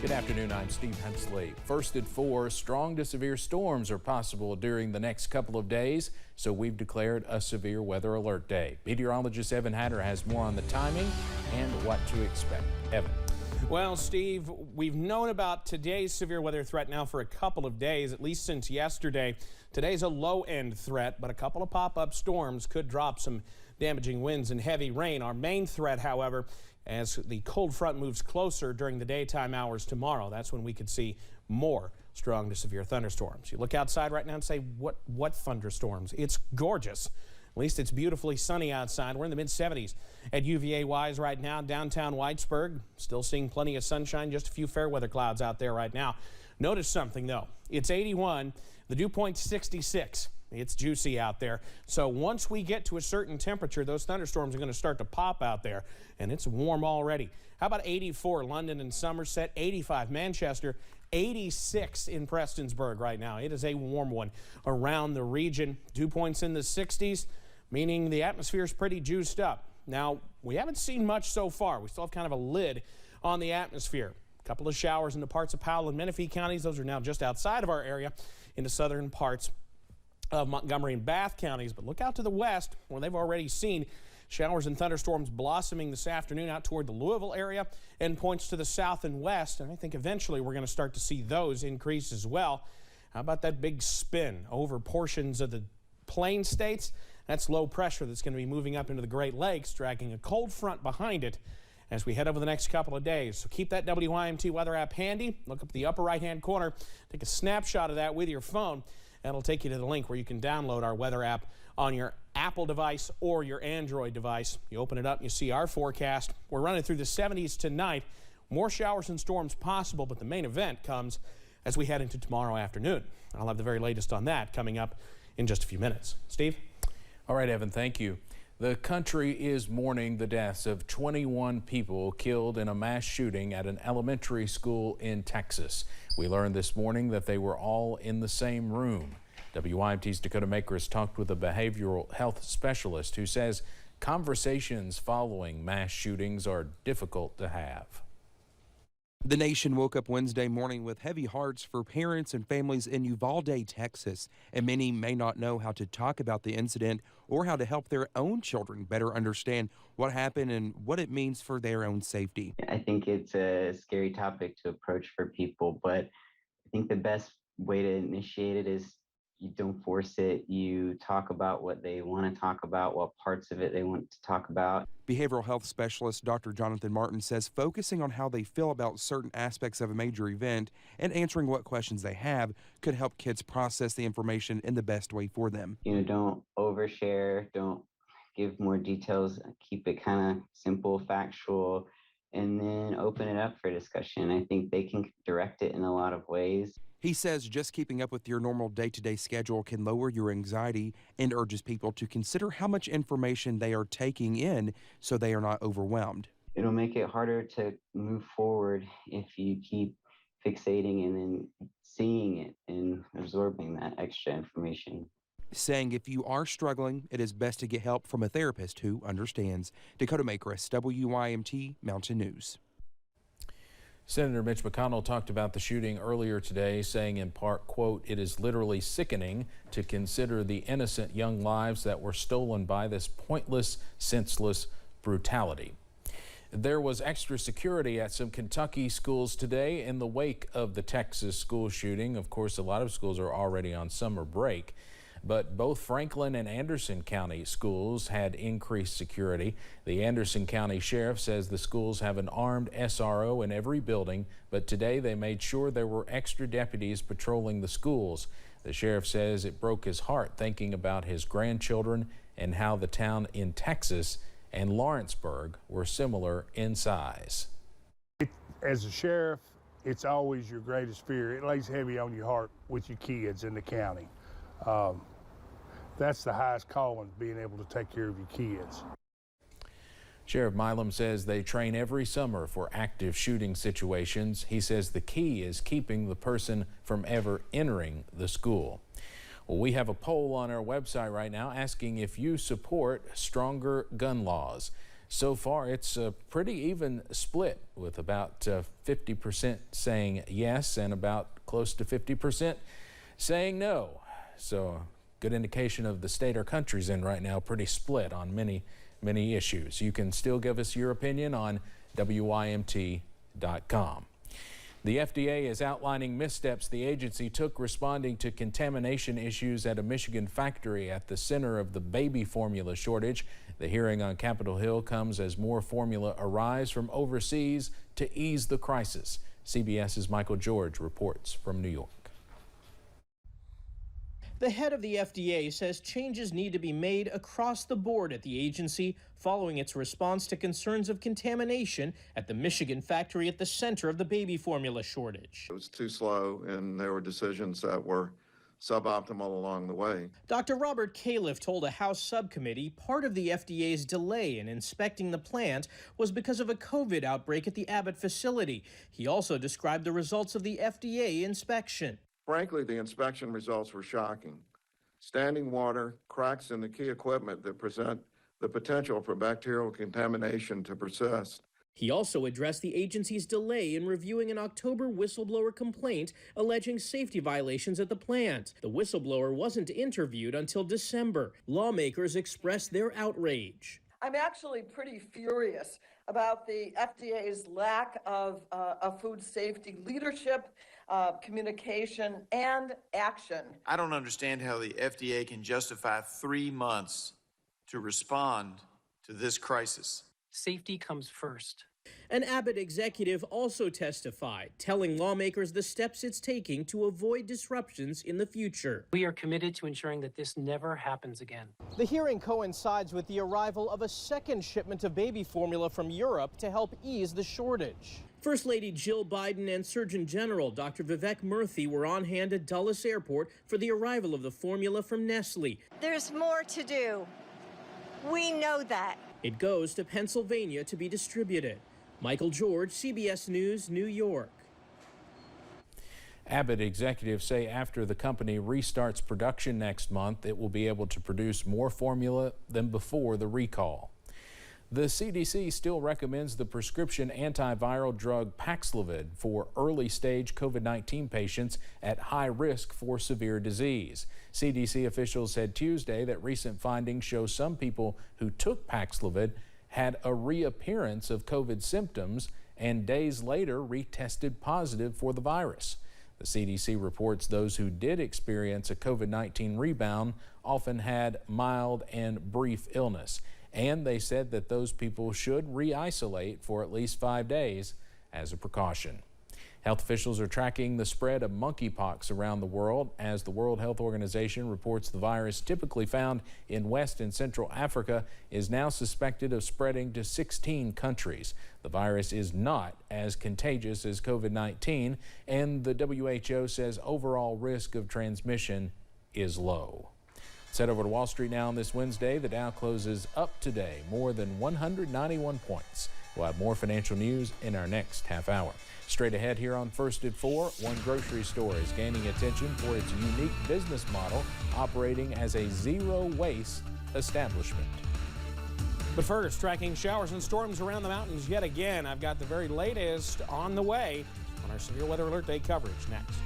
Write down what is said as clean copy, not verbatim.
Good afternoon, I'm Steve Hensley. First at 4, strong to severe storms are possible during the next couple of days, so we've declared a severe weather alert day. Meteorologist Evan Hatter has more on the timing and what to expect. Evan. Well, Steve, we've known about today's severe weather threat now for a couple of days, at least since yesterday. Today's a low-end threat, but a couple of pop-up storms could drop some damaging winds and heavy rain. Our main threat, however, as the cold front moves closer during the daytime hours tomorrow, that's when we could see more strong to severe thunderstorms. You look outside right now and say, what thunderstorms? It's gorgeous. At least it's beautifully sunny outside. We're in the mid-70s at UVA-wise right now. Downtown Whitesburg, still seeing plenty of sunshine, just a few fair weather clouds out there right now. Notice something, though. It's 81, the dew point's 66. It's juicy out there. So once we get to a certain temperature, those thunderstorms are going to start to pop out there, and it's warm already. How about 84 London and Somerset, 85 Manchester, 86 in Prestonsburg right now. It is a warm one around the region. Dew points in the 60s, meaning the atmosphere is pretty juiced up. Now, we haven't seen much so far. We still have kind of a lid on the atmosphere. A couple of showers in the parts of Powell and Menifee counties. Those are now just outside of our area into southern parts of Montgomery and Bath counties. But look out to the west where they've already seen showers and thunderstorms blossoming this afternoon out toward the Louisville area and points to the south and west. And I think eventually we're going to start to see those increase as well. How about that big spin over portions of the plain states? That's low pressure that's going to be moving up into the Great Lakes, dragging a cold front behind it as we head over the next couple of days. So keep that WYMT weather app handy. Look up the upper right-hand corner. Take a snapshot of that with your phone. That'll take you to the link where you can download our weather app on your Apple device or your Android device. You open it up and you see our forecast. We're running through the 70s tonight. More showers and storms possible, but the main event comes as we head into tomorrow afternoon. I'll have the very latest on that coming up in just a few minutes. Steve? All right, Evan, thank you. The country is mourning the deaths of 21 people killed in a mass shooting at an elementary school in Texas. We learned this morning that they were all in the same room. WYMT's Dakota Makers talked with a behavioral health specialist who says conversations following mass shootings are difficult to have. The nation woke up Wednesday morning with heavy hearts for parents and families in Uvalde, Texas, and many may not know how to talk about the incident or how to help their own children better understand what happened and what it means for their own safety. I think it's a scary topic to approach for people, but I think the best way to initiate it is you don't force it. You talk about what they want to talk about, what parts of it they want to talk about. Behavioral health specialist Dr. Jonathan Martin says focusing on how they feel about certain aspects of a major event and answering what questions they have could help kids process the information in the best way for them. Don't overshare, don't give more details, keep it kind of simple, factual, and then open it up for discussion. I think they can direct it in a lot of ways. He says just keeping up with your normal day-to-day schedule can lower your anxiety and urges people to consider how much information they are taking in so they are not overwhelmed. It'll make it harder to move forward if you keep fixating and then seeing it and absorbing that extra information. Saying if you are struggling, it is best to get help from a therapist who understands. Dakota Makers, WYMT Mountain News. Senator Mitch McConnell talked about the shooting earlier today, saying in part, quote, "It is literally sickening to consider the innocent young lives that were stolen by this pointless, senseless brutality." There was extra security at some Kentucky schools today in the wake of the Texas school shooting. Of course, a lot of schools are already on summer break. But both Franklin and Anderson County schools had increased security. The Anderson County Sheriff says the schools have an armed SRO in every building, but today they made sure there were extra deputies patrolling the schools. The sheriff says it broke his heart thinking about his grandchildren and how the town in Texas and Lawrenceburg were similar in size. As a sheriff, it's always your greatest fear. It lays heavy on your heart with your kids in the county. That's the highest calling, being able to take care of your kids. Sheriff Milam says they train every summer for active shooting situations. He says the key is keeping the person from ever entering the school. Well, we have a poll on our website right now asking if you support stronger gun laws. So far, it's a pretty even split, with about 50% saying yes and about close to 50% saying no. So good indication of the state our country's in right now, pretty split on many issues. You can still give us your opinion on WYMT.com. The FDA is outlining missteps the agency took responding to contamination issues at a Michigan factory at the center of the baby formula shortage. The hearing on Capitol Hill comes as more formula arrives from overseas to ease the crisis. CBS's Michael George reports from New York. The head of the FDA says changes need to be made across the board at the agency following its response to concerns of contamination at the Michigan factory at the center of the baby formula shortage. It was too slow, and there were decisions that were suboptimal along the way. Dr. Robert Califf told a House subcommittee part of the FDA's delay in inspecting the plant was because of a COVID outbreak at the Abbott facility. He also described the results of the FDA inspection. Frankly, the inspection results were shocking. Standing water, cracks in the key equipment that present the potential for bacterial contamination to persist. He also addressed the agency's delay in reviewing an October whistleblower complaint alleging safety violations at the plant. The whistleblower wasn't interviewed until December. Lawmakers expressed their outrage. I'm actually pretty furious about the FDA's lack of food safety leadership, communication, and action. I don't understand how the FDA can justify 3 months to respond to this crisis. Safety comes first. An Abbott executive also testified, telling lawmakers the steps it's taking to avoid disruptions in the future. We are committed to ensuring that this never happens again. The hearing coincides with the arrival of a second shipment of baby formula from Europe to help ease the shortage. First Lady Jill Biden and Surgeon General Dr. Vivek Murthy were on hand at Dulles Airport for the arrival of the formula from Nestle. There's more to do. We know that. It goes to Pennsylvania to be distributed. Michael George, CBS News, New York. Abbott executives say after the company restarts production next month, it will be able to produce more formula than before the recall. The CDC still recommends the prescription antiviral drug Paxlovid for early-stage COVID-19 patients at high risk for severe disease. CDC officials said Tuesday that recent findings show some people who took Paxlovid had a reappearance of COVID symptoms and days later retested positive for the virus. The CDC reports those who did experience a COVID-19 rebound often had mild and brief illness. And they said that those people should re-isolate for at least 5 days as a precaution. Health officials are tracking the spread of monkeypox around the world as the World Health Organization reports the virus typically found in West and Central Africa is now suspected of spreading to 16 countries. The virus is not as contagious as COVID-19, and the WHO says overall risk of transmission is low. Let's head over to Wall Street now on this Wednesday. The Dow closes up today, more than 191 points. We'll have more financial news in our next half hour. Straight ahead here on First at 4, one grocery store is gaining attention for its unique business model, operating as a zero-waste establishment. But first, tracking showers and storms around the mountains yet again. I've got the very latest on the way on our Severe Weather Alert Day coverage next.